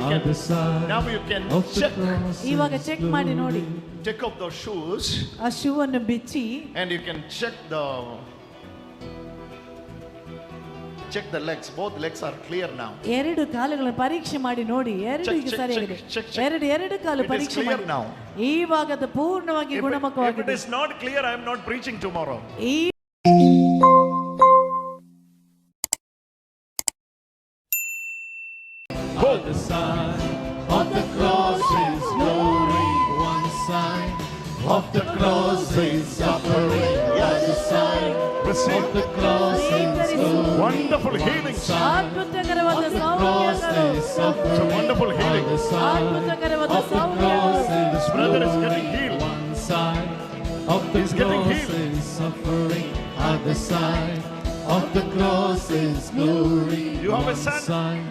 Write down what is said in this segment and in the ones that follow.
can check. ಇವಾಗ check ಮಾಡಿ ನೋಡಿ. Take off those shoes. ಆ ಶೂ ಅನ್ನು ಬಿಚ್ಚಿ. And you can check the legs. Both legs are clear now. ಎರಡು ಕಾಲುಗಳನ್ನು ಪರೀಕ್ಷೆ ಮಾಡಿ ನೋಡಿ. ಎರಡು ಈಗ ಸರಿಯಾಗಿದೆ. ಎರಡು ಕಾಲು ಪರೀಕ್ಷೆ ಮಾಡಿ. ಇವಾಗ ಅದು ಪೂರ್ಣವಾಗಿ ಗುಣಮುಖವಾಗಿದೆ. If it is not clear, I am not preaching tomorrow. The sign of the cross is glory. One sign of the cross is suffering. The sign of the cross is glory. Wonderful healing. ಅದ್ಭುತಕರವಾದ The cross is suffering. It's a wonderful healing. The sign ಅದ್ಭುತಕರವಾದ of the cross is This brother is getting healed. one sign of the cross is suffering. The sign of the cross is glory. You have a One son. sign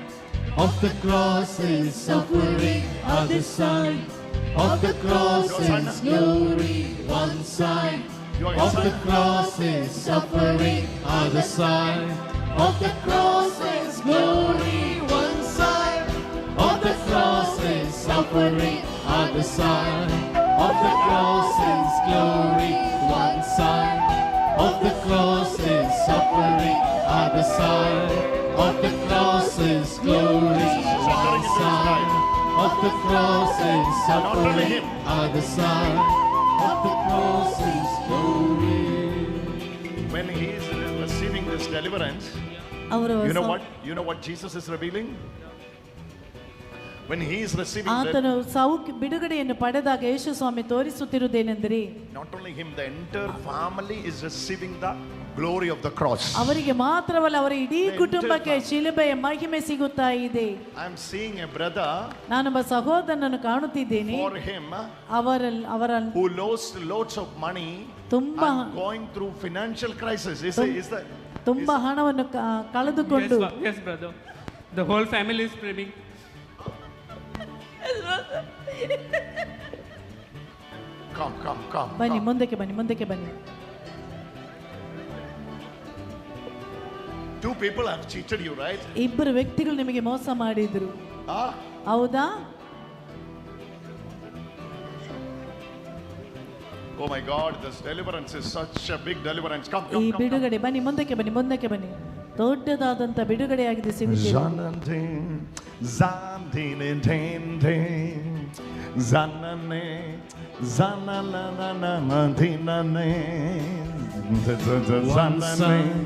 of the cross is suffering. The sign of the cross is glory. One sign of the cross is suffering. The sign of the cross is glory. One sign of the cross is suffering. The sign of the cross is glory. One sign of the cross is suffering. The sign of the cross is glory. One sign of the cross is suffering. The sign of the cross is glory. When he is receiving this deliverance, you know what Jesus is revealing? When he is receiving ಆತನು ಬಿಡುಗಡೆಯನ್ನು ಪಡೆದಾಗ ಯೇಸು ಸ್ವಾಮಿ ತೋರಿಸುತ್ತಿರುವುದೇನೆಂದರೆ, not only him, the entire family is receiving the glory of the cross. ಅವರಿಗೆ ಮಾತ್ರವಲ್ಲ, ಅವರ ಇಡೀ ಕುಟುಂಬಕ್ಕೆ ಶಿಲುಬೆಯ ಮಹಿಮೆ ಸಿಗುತ್ತಾ ಇದೆ. I am seeing a brother. ನಾನೊಬ್ಬ ಸಹೋದರನನ್ನು ಕಾಣುತ್ತಿದ್ದೇನೆ. For him, who lost lots of money and going through financial crisis. ತುಂಬಾ ಹಣವನ್ನು ಕಳೆದುಕೊಂಡು. Yes, brother. The whole family is praying. Come. ಬನ್ನಿ, ಮುಂದಕ್ಕೆ ಬನ್ನಿ. Two people have cheated you, right? ಇಬ್ಬರು ವ್ಯಕ್ತಿಗಳು ನಿಮಗೆ ಮೋಸ ಮಾಡಿದ್ರು. ಹೌದಾ? Oh my God, this deliverance is such a big deliverance. Come. ಈ ಬಿಡುಗಡೆ, ಬನ್ನಿ, ಮುಂದಕ್ಕೆ ಬನ್ನಿ. ದೊಡ್ಡದಾದಂತ ಬಿಡುಗಡೆಯಾಗಿದೆ ಸಿಗುತ್ತದೆ. one sign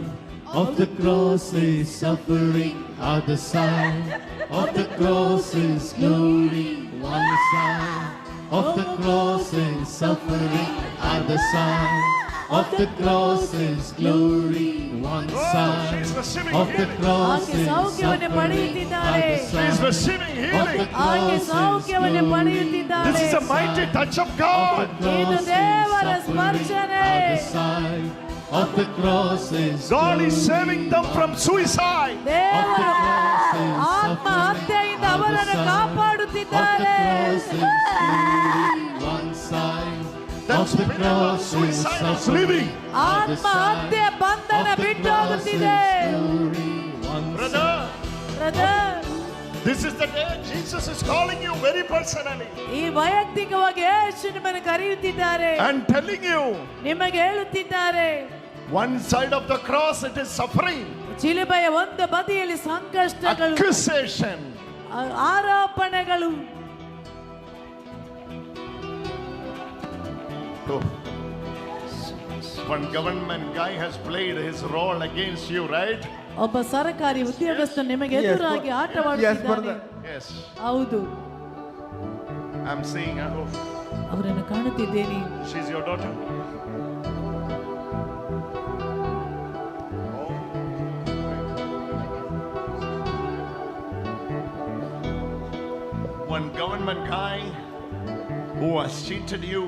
of the cross is suffering. The sign of the cross is glory. One sign of the cross is suffering. The sign of the cross is glory. One sign of the cross is suffering. She is receiving healing. This is a mighty touch of God. ಇದು ದೇವರ ಸ್ಪರ್ಶನೆ. Of the cross is God is saving them from suicide. ದೇವರು ಆತ್ಮಹತ್ಯೆಯಿಂದ ಅವರನ್ನು ಕಾಪಾಡುತ್ತಿದ್ದಾರೆ. One sign of the cross is leaving. ಆತ್ಮಹತ್ಯೆ ಬಂಧನ ಬಿಟ್ಟು ಹೋಗುತ್ತಿದೆ. Brother, this is the day Jesus is calling you very personally. ಈ ವೈಯಕ್ತಿಕವಾಗಿ ಯೇಸು ನಿಮ್ಮನ್ನು ಕರೆಯುತ್ತಿದ್ದಾರೆ. And telling you, ನಿಮಗೆ ಹೇಳುತ್ತಿದ್ದಾರೆ, one side of the cross it is suffering. ಶಿಲುಬೆಯ ಒಂದು ಬದಿಯಲ್ಲಿ ಸಂಕಷ್ಟಗಳು, accusation, ಆರೋಪಣೆಗಳು. One government guy has played his role against you, right? ಒಬ್ಬ ಸರ್ಕಾರಿ ಉದ್ಯೋಗಸ್ಥ ನಿಮಗೆ ಎದುರಾಗಿ ಆಟವಾಡುತ್ತಿದ್ದಾನೆ. Yes. ಹೌದು. I'm seeing her. ಅವರನ್ನು ಕಾಣುತ್ತಿದ್ದೇನೆ. She's your daughter. One government guy who has cheated you,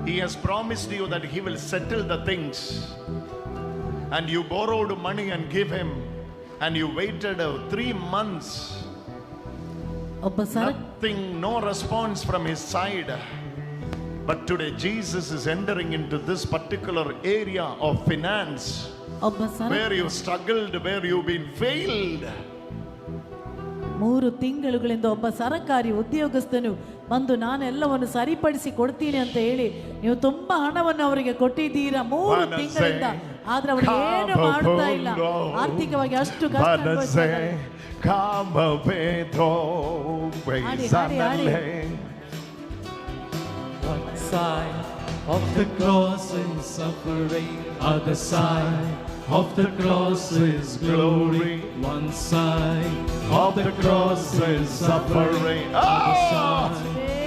he has promised you that he will settle the things, and you borrowed money and give him, and you waited 3 months. Nothing, no response from his side. But today Jesus is entering into this particular area of finance, where you struggled, where you've been failed. 3 ತಿಂಗಳುಗಳಿಂದ ಒಬ್ಬ ಸರಕಾರಿ ಉದ್ಯೋಗಸ್ಥನು ಬಂದು ನಾನೆಲ್ಲವನ್ನು ಸರಿಪಡಿಸಿ ಕೊಡ್ತೀನಿ ಅಂತ ಹೇಳಿ ನೀವು ತುಂಬಾ ಹಣವನ್ನು ಅವರಿಗೆ ಕೊಟ್ಟಿದ್ದೀರಾ 3 ತಿಂಗಳಿಂದ, ಆದ್ರೆ ಅವರು ಏನು ಮಾಡ್ತಾ ಇಲ್ಲ. ಆರ್ಥಿಕವಾಗಿ ಅಷ್ಟು ಕಷ್ಟ ಅನುಭವಿಸ್ತಾರೆ. One side of the cross is suffering, other side of the cross is glory. One side of the cross is suffering, other side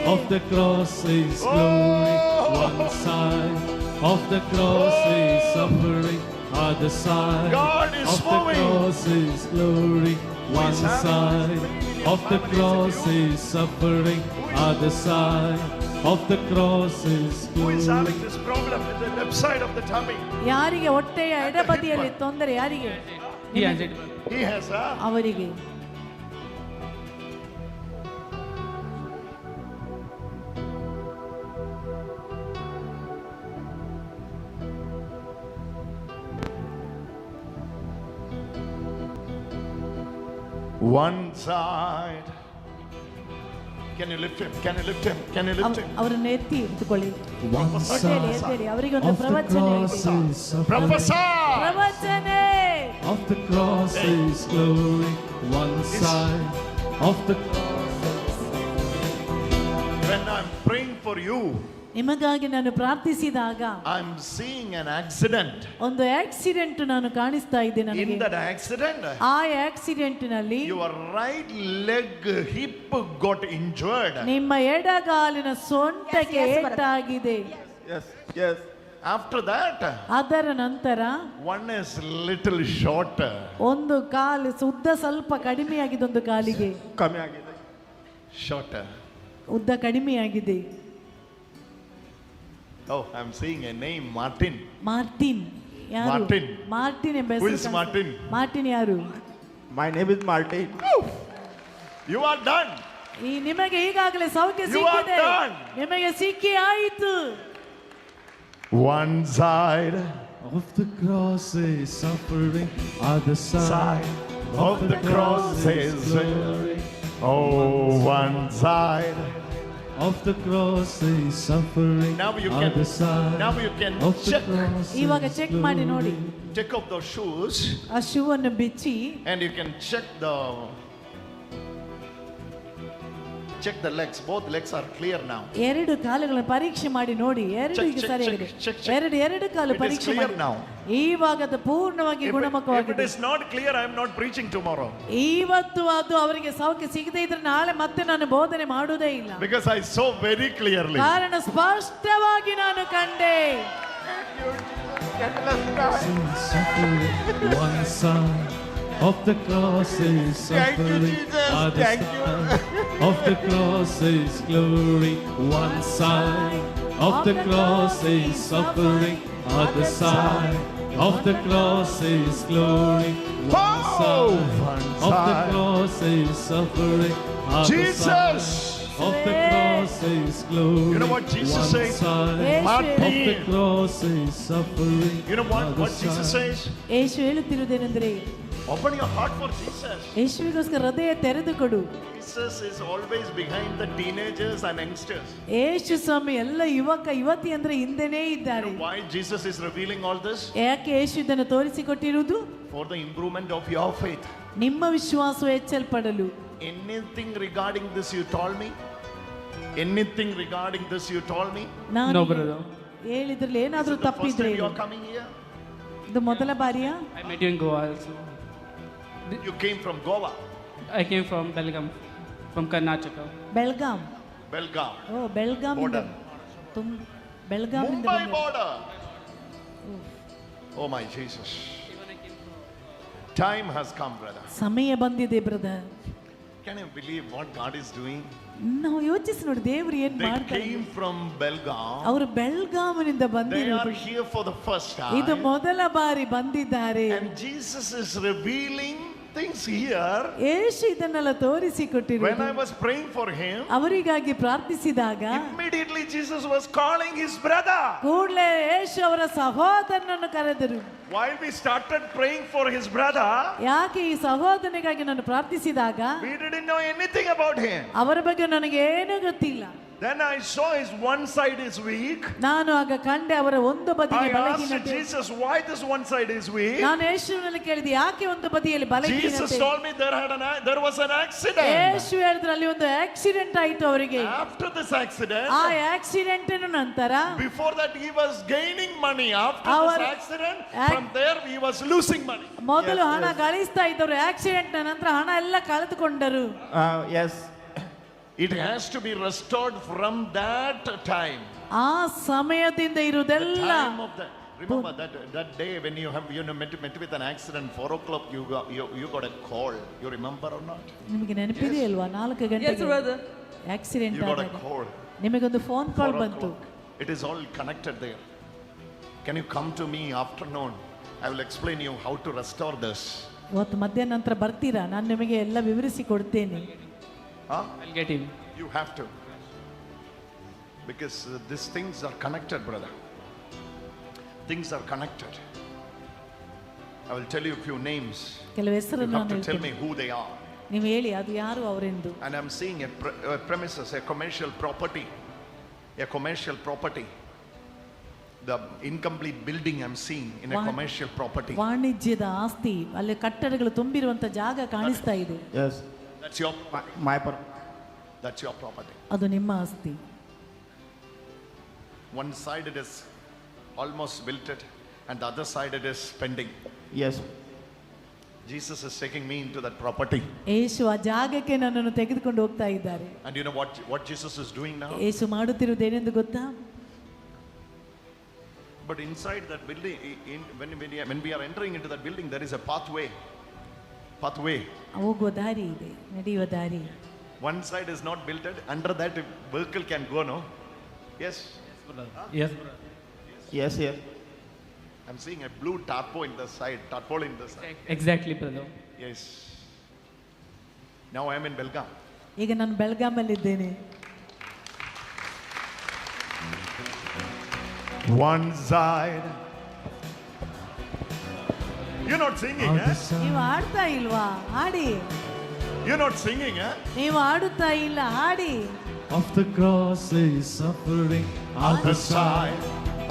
of the cross is glory. One side of the cross is suffering, other side of the cross is glory. One side of the cross is suffering, other side of the cross is Who is glory. having this problem in the left side of the tummy? ಯಾರಿಗೆ ಹೊಟ್ಟೆಯ ಎಡಬದಿಯಲ್ಲಿ ತೊಂದರೆ, ಯಾರಿಗೆ? He has it. He has ಅವರಿಗೆ. one side. Can you lift him? Can you lift him? Can you lift him? ಅವರನ್ನ ಎತ್ತಿ ಇಟ್ಕೊಳ್ಳಿ. One ಎದ್ದೇಳಿ side ಎದ್ದೇಳಿ, ಅವರಿಗೆ ಒಂದು of the ಪ್ರವಚನ cross ಇದೆ. is suffering, Professor! ಪ್ರವಚನೆ. of the cross is glory. One side of the cross. When I'm praying for you, ನಿಮಗಾಗಿ ನಾನು ಪ್ರಾರ್ಥಿಸಿದಾಗ I'm seeing an accident. ಒಂದು ಆಕ್ಸಿಡೆಂಟ್ ನಾನು ಕಾಣಿಸ್ತಾ ಇದೆ In ನನಗೆ. that accident, ಆ ಆಕ್ಸಿಡೆಂಟ್ ನಲ್ಲಿ your right leg hip got injured. ನಿಮ್ಮ ಎಡಗಾಲಿನ ಸೊಂಟಕ್ಕೆ ಏಟಾಗಿದೆ. Yes, yes. After that, ಅದರ ನಂತರ one is little shorter. ಒಂದು ಕಾಲು ಉದ್ದ ಸ್ವಲ್ಪ ಕಡಿಮೆಯಾಗಿದೆ, ಒಂದು ಕಾಲಿಗೆ Shorter. ಉದ್ದ ಕಡಿಮೆಯಾಗಿದೆ. Oh, I'm seeing a name, Martin. Martin. ಯಾರು? ಮಾರ್ಟಿನ್. ಮಾರ್ಟಿನ್ ಎಂಬ Who ಹೆಸರು is ಕಾಣಿಸ್ತಾ- Martin? ಮಾರ್ಟಿನ್ ಯಾರು? My name is Martin. You are done. ಈ ನಿಮಗೆ ಈಗಾಗಲೇ ಸೌಖ್ಯ You are ಸಿಕ್ಕಿದೆ, done. ನಿಮಗೆ ಸಿಕ್ಕಿ ಆಯಿತು. One side Of the cross is suffering, other side of the cross is glory. oh, one side. Of the cross is suffering, Now you other can side now you can of the check cross ಇವಾಗ is check ಮಾಡಿ ನೋಡಿ. glory. take off those shoes ಆ shoe ಅನ್ನು ಬಿಚ್ಚಿ and you can check the legs. Both legs are clear now. ಎರಡು ಕಾಲುಗಳನ್ನು ಪರೀಕ್ಷೆ ಮಾಡಿ ನೋಡಿ. ಎರಡು Check, ಈಗ check, ಸರಿಯಾಗಿದೆ. check, check, check. ಎರಡು ಕಾಲು It is ಪರೀಕ್ಷೆ clear ಮಾಡಿ. now. ಇವಾಗ ಅದು ಪೂರ್ಣವಾಗಿ If it ಗುಣಮುಖವಾಗಿದೆ. is not clear, I am not preaching tomorrow ಇವತ್ತು ಅದು ಅವರಿಗೆ ಸೌಖ್ಯ ಸಿಗದೇ ಇದ್ರೆ ನಾಳೆ ಮತ್ತೆ ನಾನು ಬೋಧನೆ ಮಾಡುವುದೇ ಇಲ್ಲ. because I saw very clearly. ಕಾರಣ ಸ್ಪಷ್ಟವಾಗಿ ನಾನು ಕಂಡೆ. Is suffering, one side of the cross is suffering, other side of the cross is glory. One side of the cross is suffering, other side of the cross is glory. One side of the cross is suffering, other Jesus! side of the cross is glory. You know what Jesus One says? side Martin. of the cross is suffering. You know other what Jesus side. says? Yesu ಹೇಳುತ್ತಿರುವುದೇನೆಂದರೆ, Open your heart for Jesus. ಯೇಸುವಿಗೋಸ್ಕರ ಹೃದಯ ತೆರೆದು ಕೊಡು. Jesus is always behind the teenagers and youngsters. ಯೇಸು ಸ್ವಾಮಿ ಎಲ್ಲ ಯುವತಿ ಅಂದ್ರೆ ಹಿಂದೆನೇ You ಇದ್ದಾರೆ. know why Jesus is revealing all this? ಯಾಕೆ ಯೇಸು ಇದನ್ನು ತೋರಿಸಿಕೊಟ್ಟಿರುವುದು? For the improvement of your faith. ನಿಮ್ಮ ವಿಶ್ವಾಸವು ಹೆಚ್ಚಲ್ಪಡಲು. Anything regarding this you told me? Anything regarding this you told me? ನಾನು No, brother. ಹೇಳಿದ್ರಲ್ಲಿ This ಏನಾದ್ರೂ is the first ತಪ್ಪಿದ್ರೆ time you are coming here? ಇದು ಮೊದಲ ಬಾರಿಯಾ? I met you in Goa also. You came from Goa, I came from Belgaum, from Karnataka. Belgaum. Belgaum, O Belgaum Border. Belgaum Mumbai border. Oh my Jesus. Time has come, brother. ಸಮಯ ಬಂದಿದೆ brother. Can you believe what God is doing? ನಾವು ಯೋಚಿಸಿ ನೋಡಿ ದೇವರು ಏನ್ They ಮಾಡ್ತಾರೆ. came from Belgaum. ಅವರು ಬೆಲ್ಗಾಮಿನಿಂದ They are ಬಂದಿರೋದು. here for the first ಇದು time. ಮೊದಲ ಬಾರಿ ಬಂದಿದ್ದಾರೆ. And Jesus is revealing things here. ಯೇಸು ಇದನ್ನೆಲ್ಲ When ತೋರಿಸಿಕೊಟ್ಟಿರುವುದು. I was praying for him, ಅವರಿಗಾಗಿ ಪ್ರಾರ್ಥಿಸಿದಾಗ immediately Jesus was calling his brother. ಕೂಡಲೇ ಯೇಸು ಅವರ ಸಹೋದರನನ್ನು ಕರೆದರು. While we started praying for his brother, ಯಾಕೆ ಈ ಸಹೋದರನಿಗಾಗಿ ನಾನು ಪ್ರಾರ್ಥಿಸಿದಾಗ we didn't know anything about him. ಅವರ ಬಗ್ಗೆ ನನಗೆ ಏನೂ ಗೊತ್ತಿಲ್ಲ. Then I saw his one side is weak. ನಾನು ಆಗ ಕಂಡೆ ಅವರ ಒಂದು ಬದಿಗೆ I asked ಬಲಹೀನತೆ. Jesus why this one side is weak. ನಾನು ಯೇಸುವಿನಲ್ಲಿ ಕೇಳಿದೆ ಯಾಕೆ ಒಂದು ಬದಿಯಲ್ಲಿ Jesus ಬಲಹೀನತೆ. told me there was an accident. ಯೇಸು ಹೇಳಿದ್ರು ಅಲ್ಲಿ ಒಂದು ಆಕ್ಸಿಡೆಂಟ್ ಆಯ್ತು ಅವರಿಗೆ. After this accident, ಆ ಆಕ್ಸಿಡೆಂಟ್ ನಂತರ before that he was gaining money. After Our- this accident, from there he was losing money. ಮೊದಲು ಹಣ ಗಳಿಸ್ತಾ ಇದ್ದವರು ಆಕ್ಸಿಡೆಂಟ್ ನಂತರ ಹಣ ಎಲ್ಲ ಕಳೆದುಕೊಂಡರು. Yes. It has to be restored from that time. ಆ ಸಮಯದಿಂದ ಇರುವುದೆಲ್ಲ Time of the, remember that day when you met with an accident 4 o'clock you got a call. You remember or not? ನಿಮಗೆ ನೆನಪಿದೆ ಅಲ್ವಾ 4 ಗಂಟೆಗೆ ಆಕ್ಸಿಡೆಂಟ್ You got a ಆದಾಗ call. ನಿಮಗೊಂದು phone 4 ಕಾಲ್ ಬಂತು. o'clock. It is all connected there. Can you come to me afternoon? I will explain you how to restore this. ಇವತ್ತು ಮಧ್ಯಾಹ್ನ ನಂತರ ಬರ್ತೀರಾ, ನಾನು ನಿಮಗೆ ಎಲ್ಲ ವಿವರಿಸಿ ಕೊಡ್ತೇನೆ. Huh? I'll get him. You have to. Because these things are connected, brother. Things are connected. I will tell you a few names. ಕೆಲವು You ಹೆಸರನ್ನು have ನಾನು to tell me ಹೇಳ್ತೇನೆ. who they are. ನೀವು ಹೇಳಿ ಅದು ಯಾರು ಅವರೆಂದು. And I'm seeing a premises, a commercial property. A commercial property. The incomplete building I'm seeing in a commercial property. ವಾಣಿಜ್ಯದ ಆಸ್ತಿ, ಅಲ್ಲಿ ಕಟ್ಟಡಗಳು ತುಂಬಿರುವಂತ ಜಾಗ ಕಾಣಿಸ್ತಾ ಇದೆ. Yes. That's your That's your property. ಅದು ನಿಮ್ಮ ಆಸ್ತಿ. One side it is almost built it, and the other side it is pending. Yes. Jesus is taking me into that property. ಯೇಸು ಆ ಜಾಗಕ್ಕೆ ನನ್ನನ್ನು ತೆಗೆದುಕೊಂಡು ಹೋಗ್ತಾ ಇದ್ದಾರೆ. And you know what Jesus is doing now? ಯೇಸು ಮಾಡುತ್ತಿರುವುದೇನೆಂದು ಗೊತ್ತಾ? But inside that building, when we are entering into that building, there is a pathway. ಹೋಗುವ ದಾರಿ ಇದೆ, ನಡೆಯುವ ದಾರಿ. One side is not built it. Under that vehicle can go, no? Yes. Yes. Yes. Yes. I'm seeing a blue tarpaulin in the side. Exactly, brother. Yes. Now I am in Belgaum. ಈಗ ನಾನು ಬೆಳಗಾಮಲ್ಲಿದ್ದೇನೆ. One side. You're not singing, eh? ನೀವು ಆಡ್ತಾ ಇಲ್ವಾ? ಹಾಡಿ. You're not singing, eh? ನೀವು ಆಡುತ್ತಾ ಇಲ್ಲ, ಹಾಡಿ. Of the cross is suffering, other side.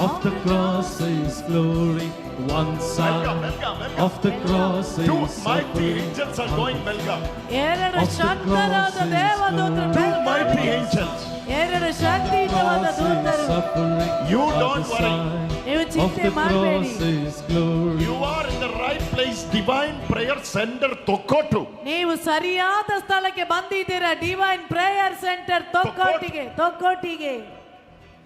Of the cross is glory, one side. Welcome. Of the cross is 2 mighty suffering. angels are going Belgaum. ಎರಡು Of the ಶಕ್ತರಾದ cross is ದೇವದೂತರು glory. 2 mighty angels. ಎರಡು ಶಕ್ತಿಯುತವಾದ Cross is ದೂತರು. suffering, You other don't worry. side. ನೀವು Of ಚಿಂತೆ the ಮಾಡಬೇಡಿ. cross is glory. You are in the right place. Divine Prayer Center, Tokotu. ನೀವು ಸರಿಯಾದ ಸ್ಥಳಕ್ಕೆ ಬಂದಿದ್ದೀರಾ. ಡಿವೈನ್ ಪ್ರೇಯರ್ ಸೆಂಟರ್ ತೊಕ್ಕೋಟಿಗೆ.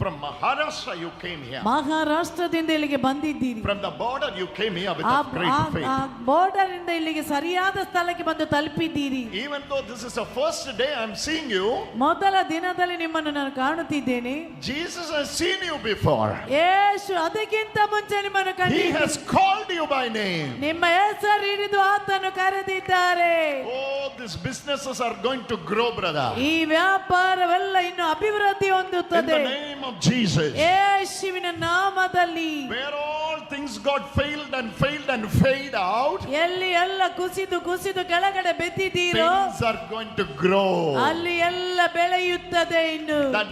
From Maharashtra you came here. ಮಹಾರಾಷ್ಟ್ರದಿಂದ ಇಲ್ಲಿಗೆ ಬಂದಿದ್ದೀರಿ. From the border you came here with ಆ a great faith. ಬಾರ್ಡರ್ ಇಂದ ಇಲ್ಲಿಗೆ ಸರಿಯಾದ ಸ್ಥಳಕ್ಕೆ ಬಂದು ತಲುಪಿದ್ದೀರಿ. Even though this is the first day I'm seeing you, ಮೊದಲ ದಿನದಲ್ಲಿ ನಿಮ್ಮನ್ನು ನಾನು ಕಾಣುತ್ತಿದ್ದೇನೆ. Jesus has seen you before. ಯೇಸು ಅದಕ್ಕಿಂತ ಮುಂಚೆ ನಿಮ್ಮನ್ನು He ಕಂಡಿದ್ದಾನೆ. has called you by name. ನಿಮ್ಮ ಹೆಸರು ಹಿಡಿದು ಆತನು ಕರೆದಿದ್ದಾರೆ. Oh, these businesses are going to grow, brother. ಈ ವ್ಯಾಪಾರವೆಲ್ಲ ಇನ್ನು ಅಭಿವೃದ್ಧಿ In ಹೊಂದುತ್ತದೆ. the name of Jesus. ಯೇಸುವಿನ ನಾಮದಲ್ಲಿ. Where all things got failed and fade out, ಎಲ್ಲಿ ಎಲ್ಲ ಕುಸಿದು ಕೆಳಗಡೆ ಬೆದ್ದಿದ್ದೀರೋ things are going to grow. ಅಲ್ಲಿ ಎಲ್ಲ ಬೆಳೆಯುತ್ತದೆ. ಇನ್ನು That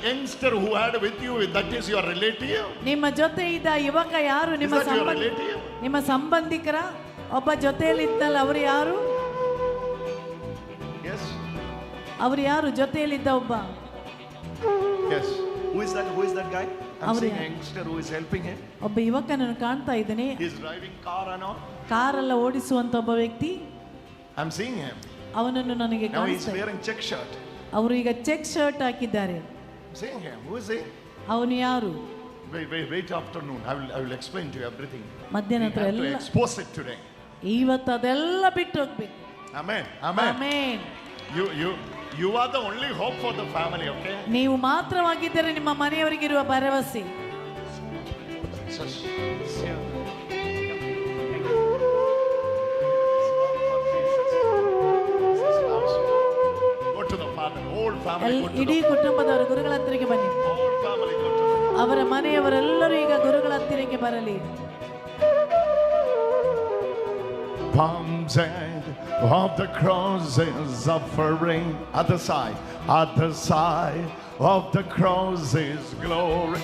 youngster who had with you, that is your relative. ನಿಮ್ಮ ಜೊತೆ ಇದ್ದ ಯುವಕ ಯಾರು? Is that your relative? ನಿಮ್ಮ ಸಂಬಂಧಿಕರ ಒಬ್ಬ ಜೊತೆಯಲ್ಲಿ ಇದ್ದಲ್ಲ, ಅವರು ಯಾರು? Yes. ಅವರು ಯಾರು? ಜೊತೆಯಲ್ಲಿದ್ದ ಒಬ್ಬ. Yes. Who is that guy? I'm Avru seeing a yaru? youngster who is helping him. ಒಬ್ಬ ಯುವಕನನ್ನು ಕಾಣ್ತಾ ಇದ್ದೇನೆ. He is driving car and all. ಕಾರೆಲ್ಲ ಓಡಿಸುವಂತ ಒಬ್ಬ ವ್ಯಕ್ತಿ. I'm seeing him. ಅವನನ್ನು ನನಗೆ Now he is ಕಾಣಿಸ್ತಾ ಇದೆ. wearing check shirt. ಅವರು ಈಗ ಚೆಕ್ ಶರ್ಟ್ ಹಾಕಿದ್ದಾರೆ. I'm seeing him. Who is he? ಅವನು ಯಾರು? Wait afternoon. I will explain to you everything. ಮಧ್ಯಾಹ್ನ We ಹತ್ರ have to ಎಲ್ಲ expose it today. ಇವತ್ತು ಅದೆಲ್ಲ ಬಿಟ್ಟು ಹೋಗ್ಬೇಕು. Amen. Amen. You are the only hope for the family, okay? ನೀವು ಮಾತ್ರವಾಗಿದ್ದರೆ ನಿಮ್ಮ ಮನೆಯವರಿಗಿರುವ ಭರವಸೆ. family, whole family. Go to ಇಡೀ ಕುಟುಂಬದವರು ಗುರುಗಳ ಹತ್ತಿರಕ್ಕೆ ಬನ್ನಿ. the whole family. Go to the ಅವರ ಮನೆಯವರೆಲ್ಲರೂ ಈಗ ಗುರುಗಳ ಹತ್ತಿರಕ್ಕೆ ಬರಲಿ. palms end of the cross is suffering. Other side of the cross is glory.